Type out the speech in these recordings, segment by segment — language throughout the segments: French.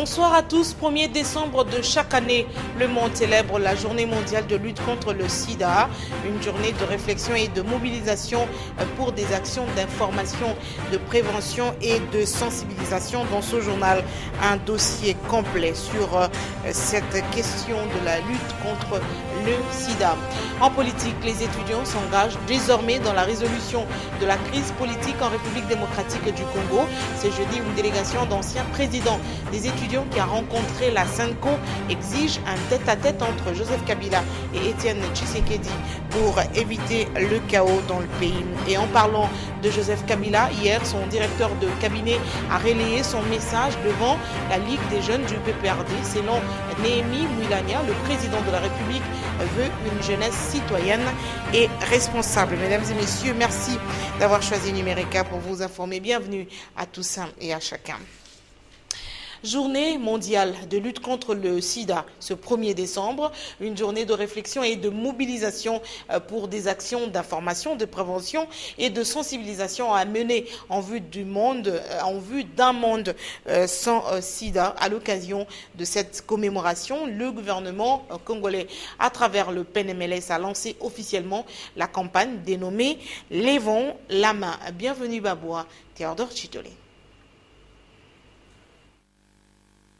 Bonsoir à tous. 1er décembre de chaque année, le monde célèbre la journée mondiale de lutte contre le sida. Une journée de réflexion et de mobilisation pour des actions d'information, de prévention et de sensibilisation. Dans ce journal, un dossier complet sur cette question de la lutte contre le sida. En politique, les étudiants s'engagent désormais dans la résolution de la crise politique en République démocratique du Congo. C'est jeudi, une délégation d'anciens présidents des étudiants qui a rencontré la SENCO exige un tête-à-tête entre Joseph Kabila et Étienne Tshisekedi pour éviter le chaos dans le pays. Et en parlant de Joseph Kabila, hier, son directeur de cabinet a relayé son message devant la Ligue des jeunes du PPRD. Selon Néhémie Mouilania, le président de la République veut une jeunesse citoyenne et responsable. Mesdames et messieurs, merci d'avoir choisi Numérica pour vous informer. Bienvenue à tous et à chacun. Journée mondiale de lutte contre le sida, ce 1er décembre, une journée de réflexion et de mobilisation pour des actions d'information, de prévention et de sensibilisation à mener en vue d'un monde sans sida. À l'occasion de cette commémoration, le gouvernement congolais, à travers le PNMLS, a lancé officiellement la campagne dénommée « Levons la main ». Bienvenue Baboua, Théodore Chitolé.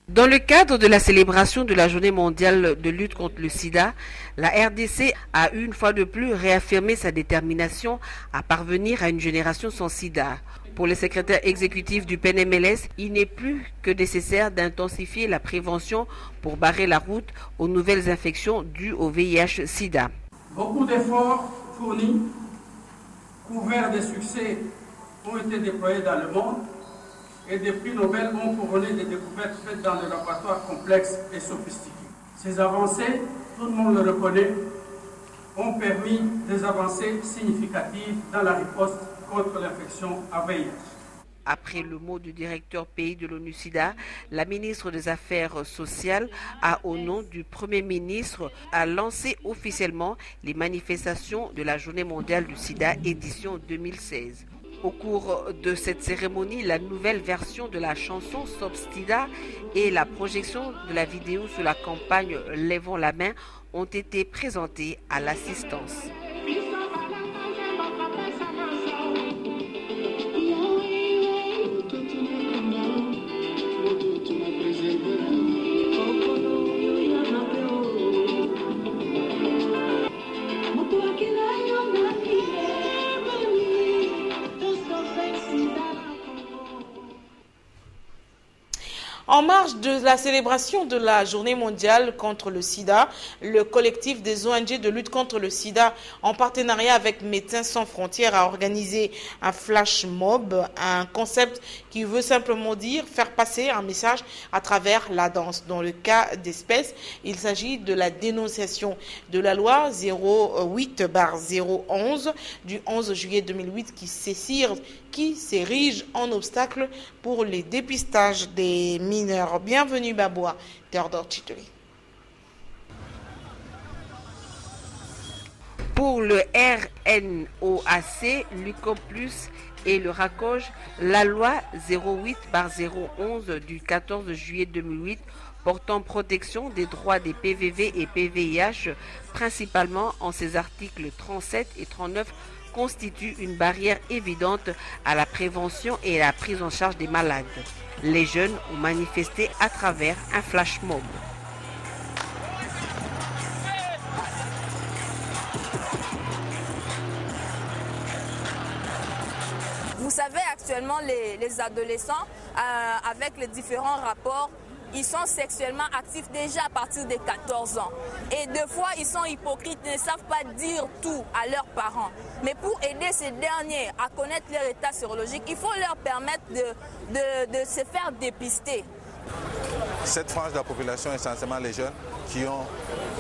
Dans le cadre de la célébration de la journée mondiale de lutte contre le sida, la RDC a une fois de plus réaffirmé sa détermination à parvenir à une génération sans sida. Pour le secrétaire exécutif du PNMLS, il n'est plus que nécessaire d'intensifier la prévention pour barrer la route aux nouvelles infections dues au VIH-sida. Beaucoup d'efforts fournis, couverts de succès, ont été déployés dans le monde. Et des prix Nobel ont couronné des découvertes faites dans des laboratoires complexes et sophistiqués. Ces avancées, tout le monde le reconnaît, ont permis des avancées significatives dans la riposte contre l'infection à VIH. Après le mot du directeur pays de l'ONU-SIDA, la ministre des Affaires sociales a, au nom du Premier ministre, a lancé officiellement les manifestations de la Journée mondiale du sida édition 2016. Au cours de cette cérémonie, la nouvelle version de la chanson Stop Sida et la projection de la vidéo sur la campagne Levons la main ont été présentées à l'assistance. En marge de la célébration de la journée mondiale contre le sida, le collectif des ONG de lutte contre le sida, en partenariat avec Médecins sans frontières, a organisé un flash mob, un concept qui veut simplement dire faire passer un message à travers la danse. Dans le cas d'espèce, il s'agit de la dénonciation de la loi 08/011 du 11 juillet 2008 qui s'érige en obstacle pour les dépistages des mineurs. Bienvenue Baboua, Théodore Chitolé. Pour le RNOAC, l'UCOM+, et le RACOJ, la loi 08/011 du 14 juillet 2008 portant protection des droits des PVV et PVIH, principalement en ses articles 37 et 39, constitue une barrière évidente à la prévention et à la prise en charge des malades. Les jeunes ont manifesté à travers un flash mob. Vous savez, actuellement, les adolescents, avec les différents rapports, ils sont sexuellement actifs déjà à partir de 14 ans. Et deux fois, ils sont hypocrites, ne savent pas dire tout à leurs parents. Mais pour aider ces derniers à connaître leur état sérologique, il faut leur permettre de se faire dépister. Cette frange de la population, essentiellement les jeunes qui ont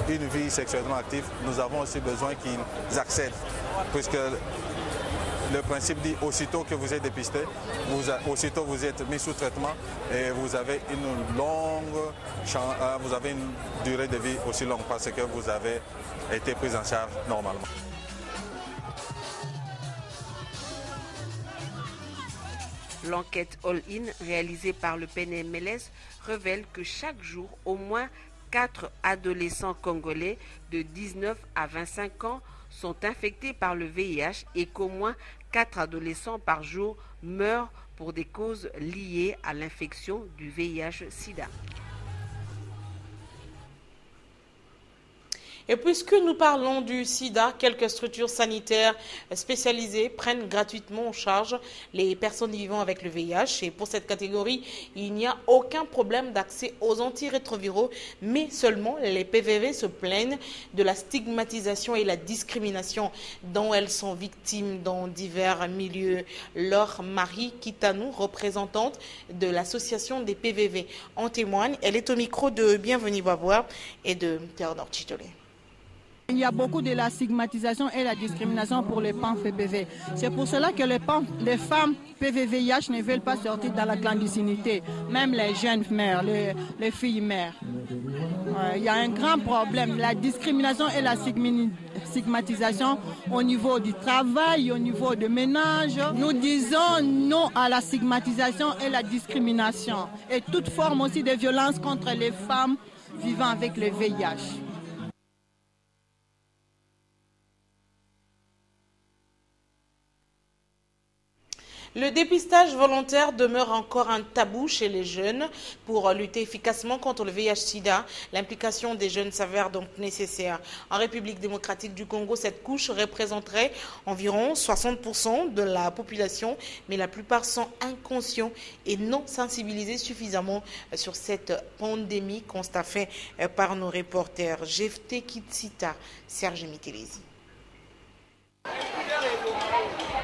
une vie sexuellement active, nous avons aussi besoin qu'ils accèdent, puisque le principe dit aussitôt que vous êtes dépisté, aussitôt vous êtes mis sous traitement et vous avez une durée de vie aussi longue parce que vous avez été pris en charge normalement. L'enquête All-In réalisée par le PNMLS révèle que chaque jour, au moins 4 adolescents congolais de 19 à 25 ans sont infectés par le VIH et qu'au moins 4 adolescents par jour meurent pour des causes liées à l'infection du VIH-Sida. Et puisque nous parlons du sida, quelques structures sanitaires spécialisées prennent gratuitement en charge les personnes vivant avec le VIH. Et pour cette catégorie, il n'y a aucun problème d'accès aux antirétroviraux, mais seulement les PVV se plaignent de la stigmatisation et la discrimination dont elles sont victimes dans divers milieux. Laure Marie Kitanou, représentante de l'association des PVV, en témoigne. Elle est au micro de Bienvenue Babois et de Théodore Chitolé. Il y a beaucoup de la stigmatisation et la discrimination pour les femmes PVV. C'est pour cela que les femmes PVVIH ne veulent pas sortir dans la clandestinité, même les jeunes mères, les filles mères. Il y a un grand problème, la discrimination et la stigmatisation au niveau du travail, au niveau du ménage. Nous disons non à la stigmatisation et la discrimination et toute forme aussi de violence contre les femmes vivant avec le VIH. Le dépistage volontaire demeure encore un tabou chez les jeunes. Pour lutter efficacement contre le VIH-Sida, l'implication des jeunes s'avère donc nécessaire. En République démocratique du Congo, cette couche représenterait environ 60% de la population, mais la plupart sont inconscients et non sensibilisés suffisamment sur cette pandémie, constat fait par nos reporters Jefté Kitsita, Serge Mitelezi.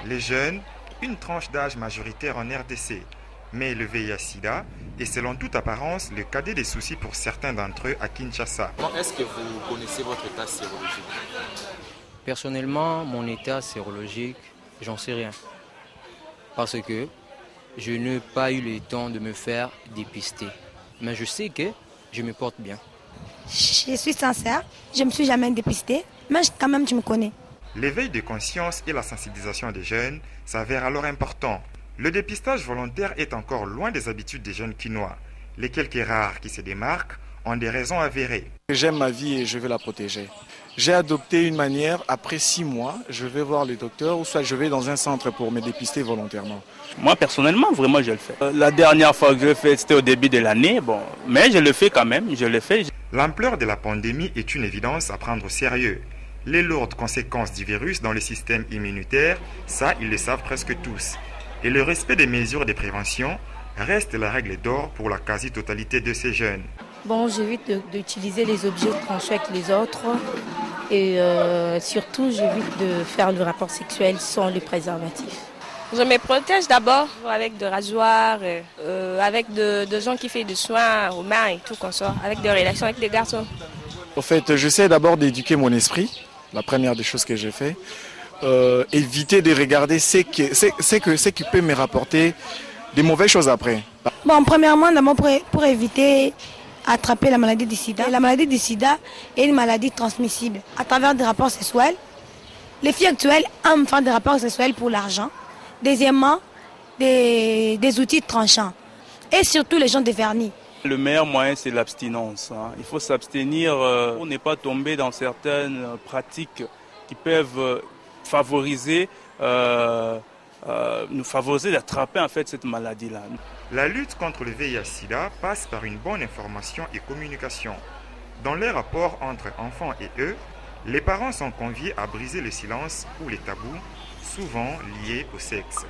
Les jeunes, une tranche d'âge majoritaire en RDC, mais le VIH-Sida est selon toute apparence le cadet des soucis pour certains d'entre eux à Kinshasa. Est-ce que vous connaissez votre état sérologique? Personnellement, mon état sérologique, j'en sais rien. Parce que je n'ai pas eu le temps de me faire dépister. Mais je sais que je me porte bien. Je suis sincère, je ne me suis jamais dépistée, mais quand même tu me connais. L'éveil de conscience et la sensibilisation des jeunes s'avèrent alors importants. Le dépistage volontaire est encore loin des habitudes des jeunes quinois. Les quelques rares qui se démarquent ont des raisons avérées. J'aime ma vie et je veux la protéger. J'ai adopté une manière, après 6 mois, je vais voir le docteur ou soit je vais dans un centre pour me dépister volontairement. Moi personnellement, vraiment je le fais. La dernière fois que je l'ai fait, c'était au début de l'année, mais je le fais quand même, je le fais. L'ampleur de la pandémie est une évidence à prendre au sérieux. Les lourdes conséquences du virus dans le système immunitaire, ça, ils le savent presque tous. Et le respect des mesures de prévention reste la règle d'or pour la quasi-totalité de ces jeunes. Bon, j'évite d'utiliser les objets tranchés avec les autres et surtout, j'évite de faire le rapport sexuel sans le préservatif. Je me protège d'abord avec des rasoirs, avec des gens qui font des soins aux mains et tout comme ça, avec des relations avec des garçons. En fait, j'essaie d'abord d'éduquer mon esprit. La première des choses que j'ai fait, éviter de regarder ce qui peut me rapporter des mauvaises choses après. Bon, premièrement, pour éviter d'attraper la maladie du sida. La maladie du sida est une maladie transmissible à travers des rapports sexuels. Les filles actuelles aiment faire des rapports sexuels pour l'argent. Deuxièmement, des outils tranchants. Et surtout les gens de vernis. Le meilleur moyen, c'est l'abstinence. Il faut s'abstenir pour ne pas tomber dans certaines pratiques qui peuvent favoriser d'attraper en fait cette maladie-là. La lutte contre le VIH-Sida passe par une bonne information et communication. Dans les rapports entre enfants et eux, les parents sont conviés à briser le silence ou les tabous, souvent liés au sexe.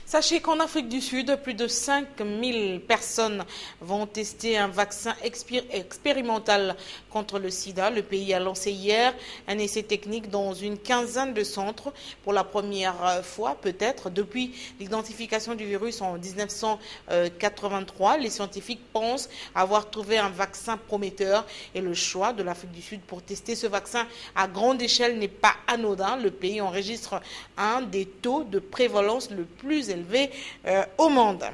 Sachez qu'en Afrique du Sud, plus de 5000 personnes vont tester un vaccin expérimental contre le sida. Le pays a lancé hier un essai technique dans une quinzaine de centres. Pour la première fois, peut-être, depuis l'identification du virus en 1983, les scientifiques pensent avoir trouvé un vaccin prometteur. Et le choix de l'Afrique du Sud pour tester ce vaccin à grande échelle n'est pas anodin. Le pays enregistre un des taux de prévalence le plus élevé au monde.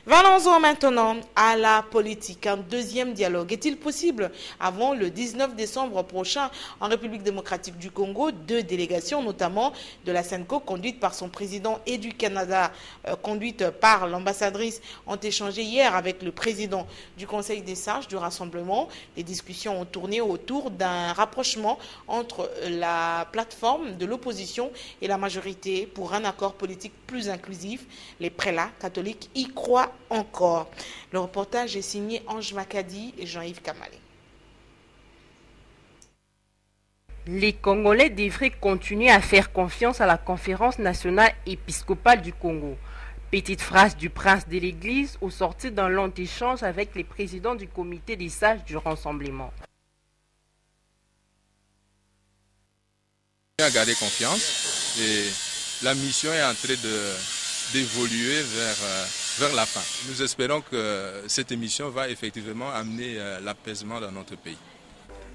Venons-en maintenant à la politique. Un deuxième dialogue est-il possible avant le 19 décembre prochain en République démocratique du Congo? Deux délégations, notamment de la SENCO, conduite par son président, et du Canada, conduite par l'ambassadrice, ont échangé hier avec le président du Conseil des sages du Rassemblement. Les discussions ont tourné autour d'un rapprochement entre la plateforme de l'opposition et la majorité pour un accord politique plus inclusif. Les prélats catholiques y croient encore. Le reportage est signé Ange Makadi et Jean-Yves Kamali. Les Congolais devraient continuer à faire confiance à la Conférence nationale épiscopale du Congo. Petite phrase du prince de l'Église au sortir d'un long échange avec les présidents du comité des sages du Rassemblement. À garder confiance et la mission est en train d'évoluer vers la fin. Nous espérons que cette émission va effectivement amener l'apaisement dans notre pays.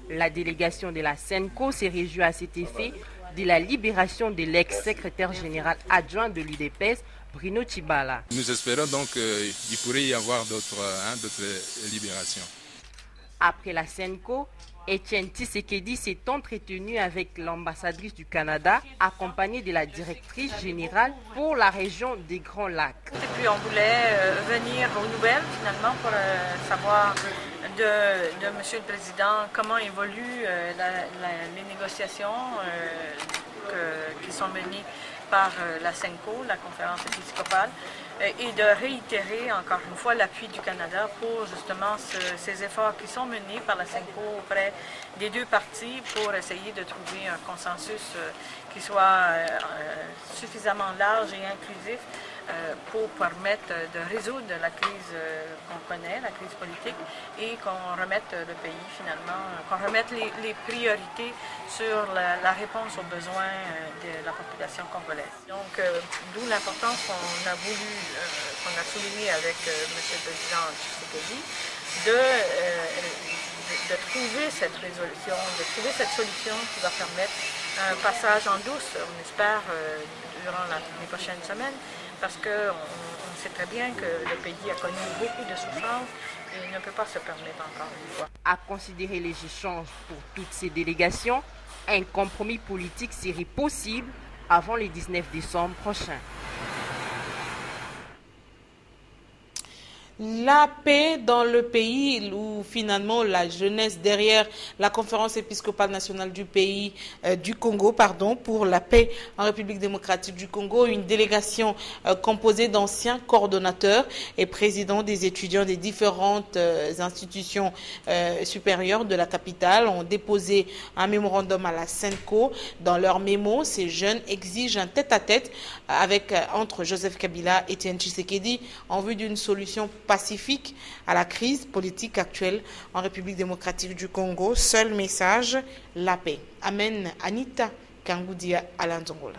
La délégation de la SENCO s'est réjouie à cet effet de la libération de l'ex-secrétaire général adjoint de l'UDPS, Bruno Tshibala. Nous espérons donc qu'il pourrait y avoir d'autres libérations. Après la SENCO, Etienne Tshisekedi s'est entretenu avec l'ambassadrice du Canada, accompagnée de la directrice générale pour la région des Grands Lacs. Et puis on voulait venir aux nouvelles finalement pour savoir de Monsieur le Président comment évoluent les négociations qui sont menées par la SENCO, la conférence épiscopale, et de réitérer encore une fois l'appui du Canada pour justement ces efforts qui sont menés par la SENCO auprès des deux parties pour essayer de trouver un consensus qui soit suffisamment large et inclusif pour permettre de résoudre la crise qu'on connaît, la crise politique, et qu'on remette le pays finalement, qu'on remette les priorités sur la réponse aux besoins de la population congolaise. Donc, d'où l'importance qu'on a voulu, qu'on a souligné avec M. le Président Tshisekedi, de trouver cette résolution, de trouver cette solution qui va permettre un passage en douce, on espère, durant les prochaines semaines, parce qu'on sait très bien que le pays a connu beaucoup de souffrances et ne peut pas se permettre encore une fois. À considérer les échanges pour toutes ces délégations, un compromis politique serait possible avant le 19 décembre prochain. La paix dans le pays, où finalement la jeunesse derrière la conférence épiscopale nationale du pays, du Congo, pour la paix en République démocratique du Congo, une délégation composée d'anciens coordonnateurs et présidents des étudiants des différentes institutions supérieures de la capitale ont déposé un mémorandum à la SENCO. Dans leur mémo, ces jeunes exigent un tête-à-tête entre Joseph Kabila et Etienne Tshisekedi en vue d'une solution pacifique à la crise politique actuelle en République démocratique du Congo. Seul message, la paix. Amen. Anita Kangoudia Alanzongola.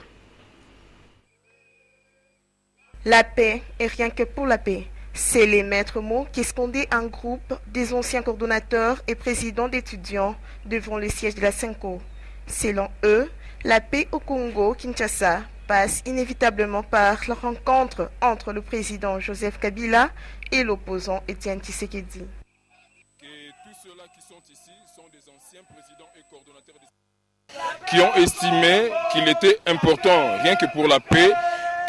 La paix et rien que pour la paix. C'est les maîtres mots qui scandaient un groupe des anciens coordonnateurs et présidents d'étudiants devant le siège de la SENCO. Selon eux, la paix au Congo, Kinshasa, passe inévitablement par la rencontre entre le président Joseph Kabila et l'opposant Etienne Tshisekedi. Tous ceux-là qui sont ici sont des anciens présidents et coordonnateurs qui ont estimé qu'il était important, rien que pour la paix,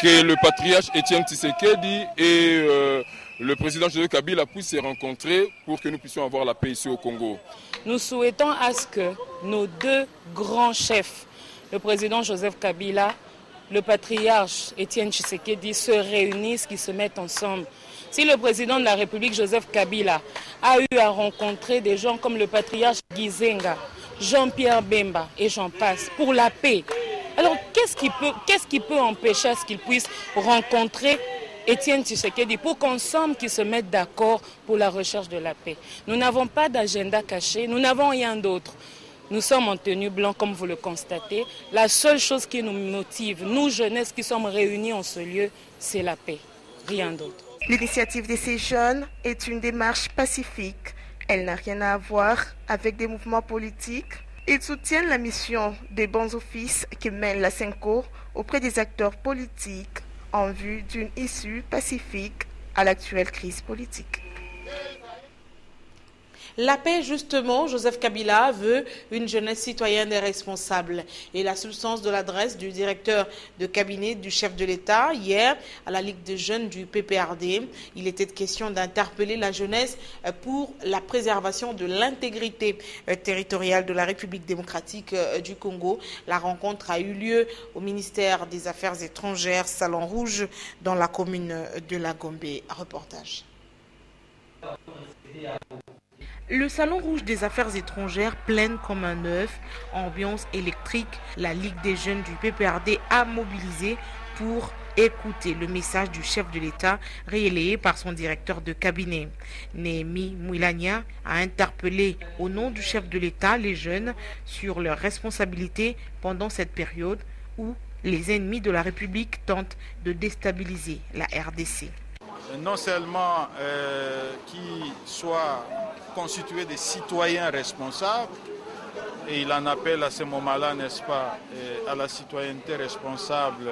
que le patriarche Etienne Tshisekedi et le président Joseph Kabila puissent se rencontrer pour que nous puissions avoir la paix ici au Congo. Nous souhaitons à ce que nos deux grands chefs, le président Joseph Kabila, le patriarche Etienne Tshisekedi, se réunissent, qu'ils se mettent ensemble. Si le président de la République, Joseph Kabila, a eu à rencontrer des gens comme le patriarche Gizenga, Jean-Pierre Bemba et j'en passe, pour la paix, alors qu'est-ce qui peut empêcher à ce qu'ils puissent rencontrer Etienne Tshisekedi pour qu'ensemble qu'ils se mettent d'accord pour la recherche de la paix? Nous n'avons pas d'agenda caché, nous n'avons rien d'autre. Nous sommes en tenue blanche, comme vous le constatez. La seule chose qui nous motive, nous, jeunesse qui sommes réunis en ce lieu, c'est la paix. Rien d'autre. L'initiative de ces jeunes est une démarche pacifique. Elle n'a rien à voir avec des mouvements politiques. Ils soutiennent la mission des bons offices que mène la SENCO auprès des acteurs politiques en vue d'une issue pacifique à l'actuelle crise politique. La paix, justement, Joseph Kabila veut une jeunesse citoyenne et responsable. Et la substance de l'adresse du directeur de cabinet du chef de l'État, hier, à la Ligue des jeunes du PPRD, il était question d'interpeller la jeunesse pour la préservation de l'intégrité territoriale de la République démocratique du Congo. La rencontre a eu lieu au ministère des Affaires étrangères, Salon Rouge, dans la commune de La Gombe. Reportage. Le Salon Rouge des Affaires étrangères pleine comme un œuf, ambiance électrique. La Ligue des jeunes du PPRD a mobilisé pour écouter le message du chef de l'État relayé par son directeur de cabinet. Néhémie Mouilania a interpellé au nom du chef de l'État les jeunes sur leurs responsabilités pendant cette période où les ennemis de la République tentent de déstabiliser la RDC. Non seulement qui soient constitués de citoyens responsables, et il en appelle à ce moment-là, n'est-ce pas, à la citoyenneté responsable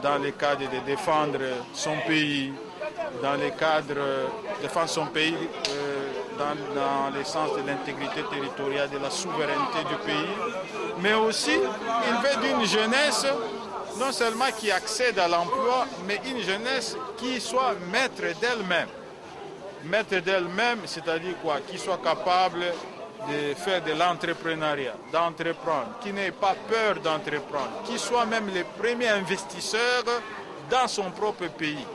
dans le cadre de défendre son pays, dans le cadre de défendre son pays dans le sens de l'intégrité territoriale, de la souveraineté du pays, mais aussi il veut d'une jeunesse non seulement qui accède à l'emploi, mais une jeunesse qui soit maître d'elle-même. Maître d'elle-même, c'est-à-dire quoi? Qui soit capable de faire de l'entrepreneuriat, d'entreprendre, qui n'ait pas peur d'entreprendre, qui soit même les premiers investisseurs dans son propre pays.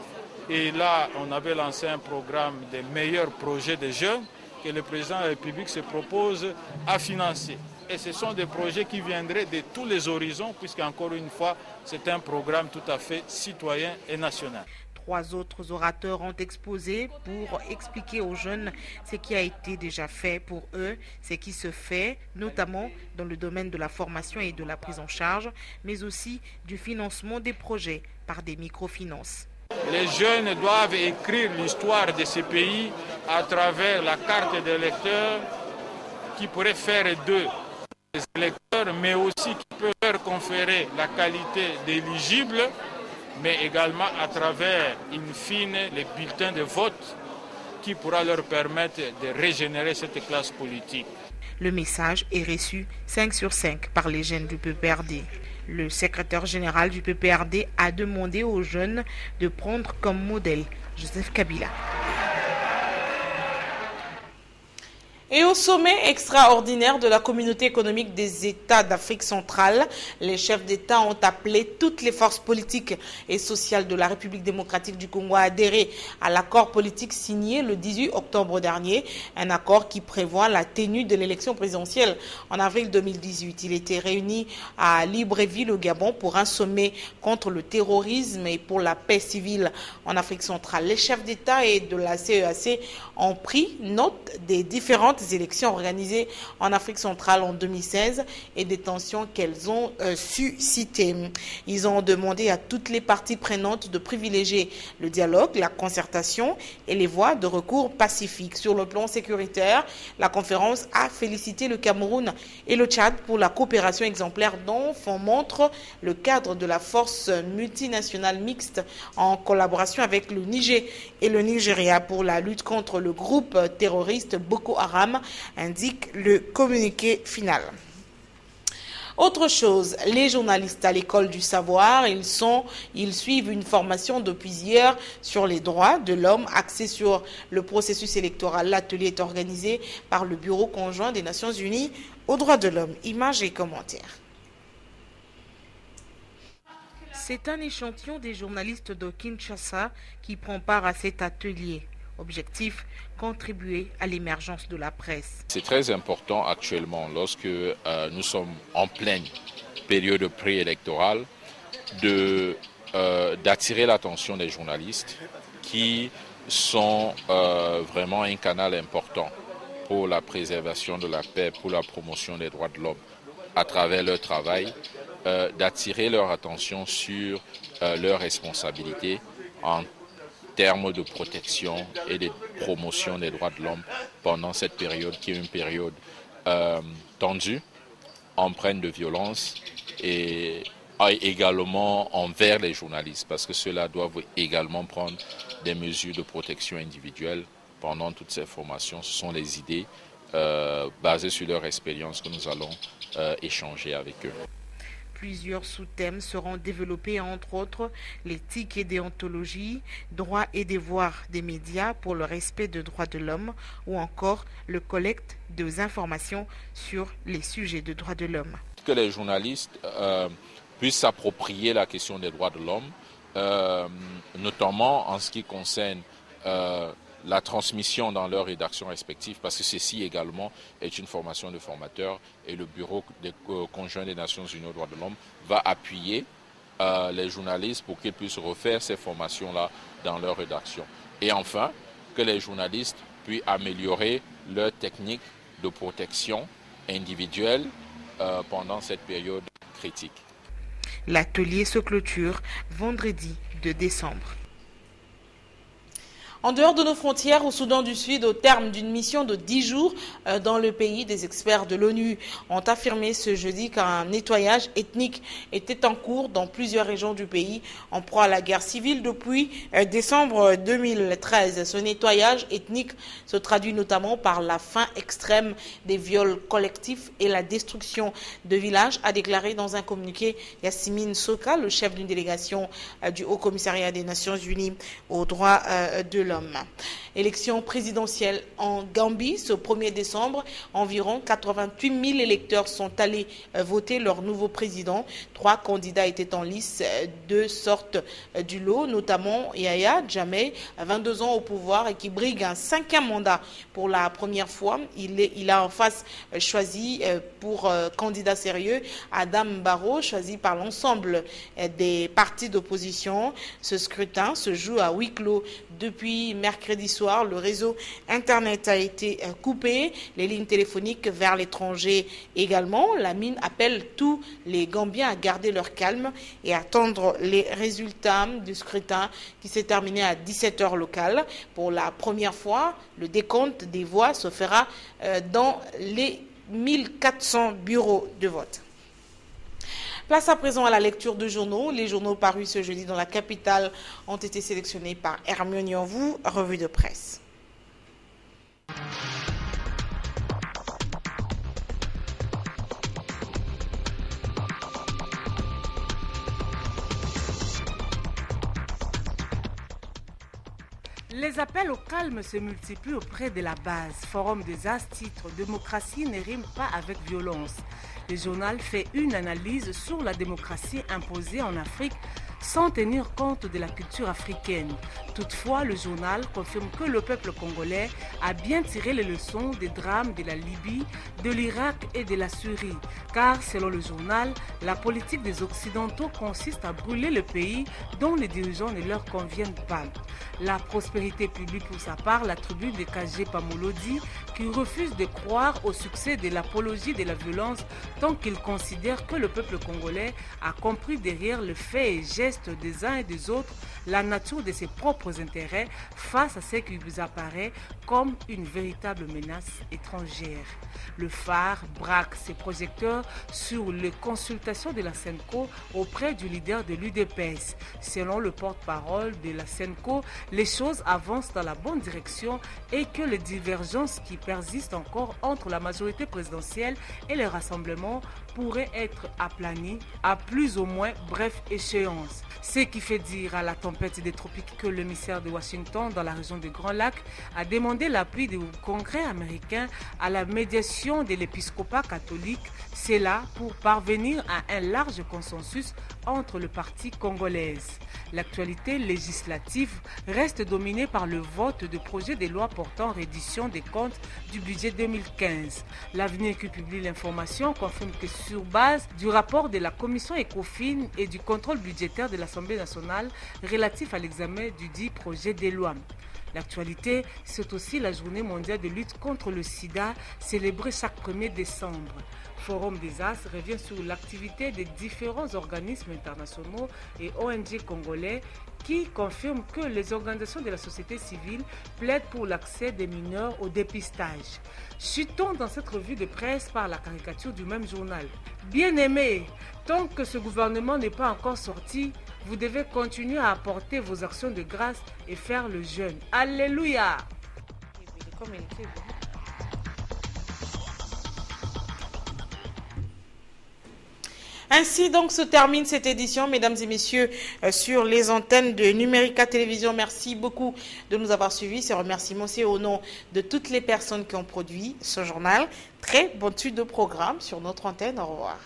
Et là, on avait lancé un programme des meilleurs projets des jeunes que le président de la République se propose à financer. Et ce sont des projets qui viendraient de tous les horizons, puisqu'encore une fois, c'est un programme tout à fait citoyen et national. 3 autres orateurs ont exposé pour expliquer aux jeunes ce qui a été déjà fait pour eux, ce qui se fait, notamment dans le domaine de la formation et de la prise en charge, mais aussi du financement des projets par des microfinances. Les jeunes doivent écrire l'histoire de ce pays à travers la carte d'électeur qui pourrait faire d'eux des électeurs, mais aussi qui peut leur conférer la qualité d'éligible, mais également à travers, in fine, les bulletins de vote qui pourra leur permettre de régénérer cette classe politique. Le message est reçu 5 sur 5 par les jeunes du PPRD. Le secrétaire général du PPRD a demandé aux jeunes de prendre comme modèle Joseph Kabila. Et au sommet extraordinaire de la communauté économique des États d'Afrique centrale, les chefs d'État ont appelé toutes les forces politiques et sociales de la République démocratique du Congo à adhérer à l'accord politique signé le 18 octobre dernier, un accord qui prévoit la tenue de l'élection présidentielle en avril 2018. Il était réuni à Libreville au Gabon pour un sommet contre le terrorisme et pour la paix civile en Afrique centrale. Les chefs d'État et de la CEAC ont pris note des différentes élections organisées en Afrique centrale en 2016 et des tensions qu'elles ont suscitées. Ils ont demandé à toutes les parties prenantes de privilégier le dialogue, la concertation et les voies de recours pacifiques. Sur le plan sécuritaire, la conférence a félicité le Cameroun et le Tchad pour la coopération exemplaire dont font montre le cadre de la force multinationale mixte en collaboration avec le Niger et le Nigeria pour la lutte contre le groupe terroriste Boko Haram, indique le communiqué final. Autre chose, les journalistes à l'école du savoir, ils suivent une formation depuis hier sur les droits de l'homme axée sur le processus électoral. L'atelier est organisé par le Bureau conjoint des Nations Unies aux droits de l'homme. Images et commentaires. C'est un échantillon des journalistes de Kinshasa qui prend part à cet atelier. Objectif, contribuer à l'émergence de la presse. C'est très important actuellement, lorsque nous sommes en pleine période préélectorale, d'attirer l'attention des journalistes qui sont vraiment un canal important pour la préservation de la paix, pour la promotion des droits de l'homme, à travers leur travail, d'attirer leur attention sur leurs responsabilités en termes de protection et de promotion des droits de l'homme pendant cette période qui est une période tendue, empreinte de violence et également envers les journalistes, parce que ceux-là doivent également prendre des mesures de protection individuelle pendant toutes ces formations. Ce sont les idées basées sur leur expérience que nous allons échanger avec eux. Plusieurs sous-thèmes seront développés, entre autres l'éthique et déontologie, droits et devoirs des médias pour le respect des droits de l'homme ou encore le collecte des informations sur les sujets de droits de l'homme. Que les journalistes puissent s'approprier la question des droits de l'homme, notamment en ce qui concerne la transmission dans leurs rédactions respectives, parce que ceci également est une formation de formateurs et le Bureau des conjoints des Nations Unies aux droits de l'homme va appuyer les journalistes pour qu'ils puissent refaire ces formations-là dans leur rédaction. Et enfin, que les journalistes puissent améliorer leur technique de protection individuelle pendant cette période critique. L'atelier se clôture vendredi 2 décembre. En dehors de nos frontières, au Soudan du Sud, au terme d'une mission de 10 jours dans le pays, des experts de l'ONU ont affirmé ce jeudi qu'un nettoyage ethnique était en cours dans plusieurs régions du pays en proie à la guerre civile depuis décembre 2013. Ce nettoyage ethnique se traduit notamment par la fin extrême des viols collectifs et la destruction de villages, a déclaré dans un communiqué Yasmine Soka, le chef d'une délégation du Haut Commissariat des Nations Unies aux droits de l'homme. Élection présidentielle en Gambie, ce 1er décembre, environ 88 000 électeurs sont allés voter leur nouveau président. 3 candidats étaient en lice, 2 sortent du lot, notamment Yahya Jammeh, 22 ans au pouvoir et qui brigue un 5e mandat pour la première fois. Il a en face choisi pour candidat sérieux Adam Barrow, choisi par l'ensemble des partis d'opposition. Ce scrutin se joue à huis clos depuis mercredi soir. Le réseau Internet a été coupé, les lignes téléphoniques vers l'étranger également. La mine appelle tous les Gambiens à garder leur calme et attendre les résultats du scrutin qui s'est terminé à 17h locale. Pour la première fois, le décompte des voix se fera dans les 1400 bureaux de vote. Place à présent à la lecture de journaux. Les journaux parus ce jeudi dans la capitale ont été sélectionnés par Hermione Yanvou, revue de presse. Les appels au calme se multiplient auprès de la base. Forum des As titre « Démocratie ne rime pas avec violence ». Le journal fait une analyse sur la démocratie imposée en Afrique sans tenir compte de la culture africaine. Toutefois, le journal confirme que le peuple congolais a bien tiré les leçons des drames de la Libye, de l'Irak et de la Syrie. Car, selon le journal, la politique des Occidentaux consiste à brûler le pays dont les dirigeants ne leur conviennent pas. La prospérité publique, pour sa part, l'attribue de Kagé Pamolodi, qui refuse de croire au succès de l'apologie de la violence tant qu'il considère que le peuple congolais a compris derrière le fait et geste des uns et des autres la nature de ses propres intérêts face à ce qui vous apparaît comme une véritable menace étrangère. Le phare braque ses projecteurs sur les consultations de la SENCO auprès du leader de l'UDPS. Selon le porte-parole de la SENCO, les choses avancent dans la bonne direction et que les divergences qui persistent encore entre la majorité présidentielle et le rassemblement pourraient être aplanies à plus ou moins bref échéance. Ce qui fait dire à la tempête des tropiques que l'émissaire de Washington dans la région des Grands Lacs a demandé l'appui du Congrès américain à la médiation de l'épiscopat catholique. C'est là pour parvenir à un large consensus entre le parti congolais. L'actualité législative reste dominée par le vote de projets de loi portant reddition des comptes du budget 2015. L'Avenir qui publie l'information confirme que sur base du rapport de la commission ECOFIN et du contrôle budgétaire de l'Assemblée nationale relatif à l'examen du dit projet de loi. L'actualité, c'est aussi la journée mondiale de lutte contre le sida, célébrée chaque 1er décembre. Forum des As revient sur l'activité des différents organismes internationaux et ONG congolais qui confirme que les organisations de la société civile plaident pour l'accès des mineurs au dépistage. Chutons dans cette revue de presse par la caricature du même journal. Bien-aimés, tant que ce gouvernement n'est pas encore sorti, vous devez continuer à apporter vos actions de grâce et faire le jeûne. Alléluia! Ainsi donc se termine cette édition, mesdames et messieurs, sur les antennes de Numérica Télévision. Merci beaucoup de nous avoir suivis. Ces remerciements, c'est au nom de toutes les personnes qui ont produit ce journal. Très bonne suite de programme sur notre antenne. Au revoir.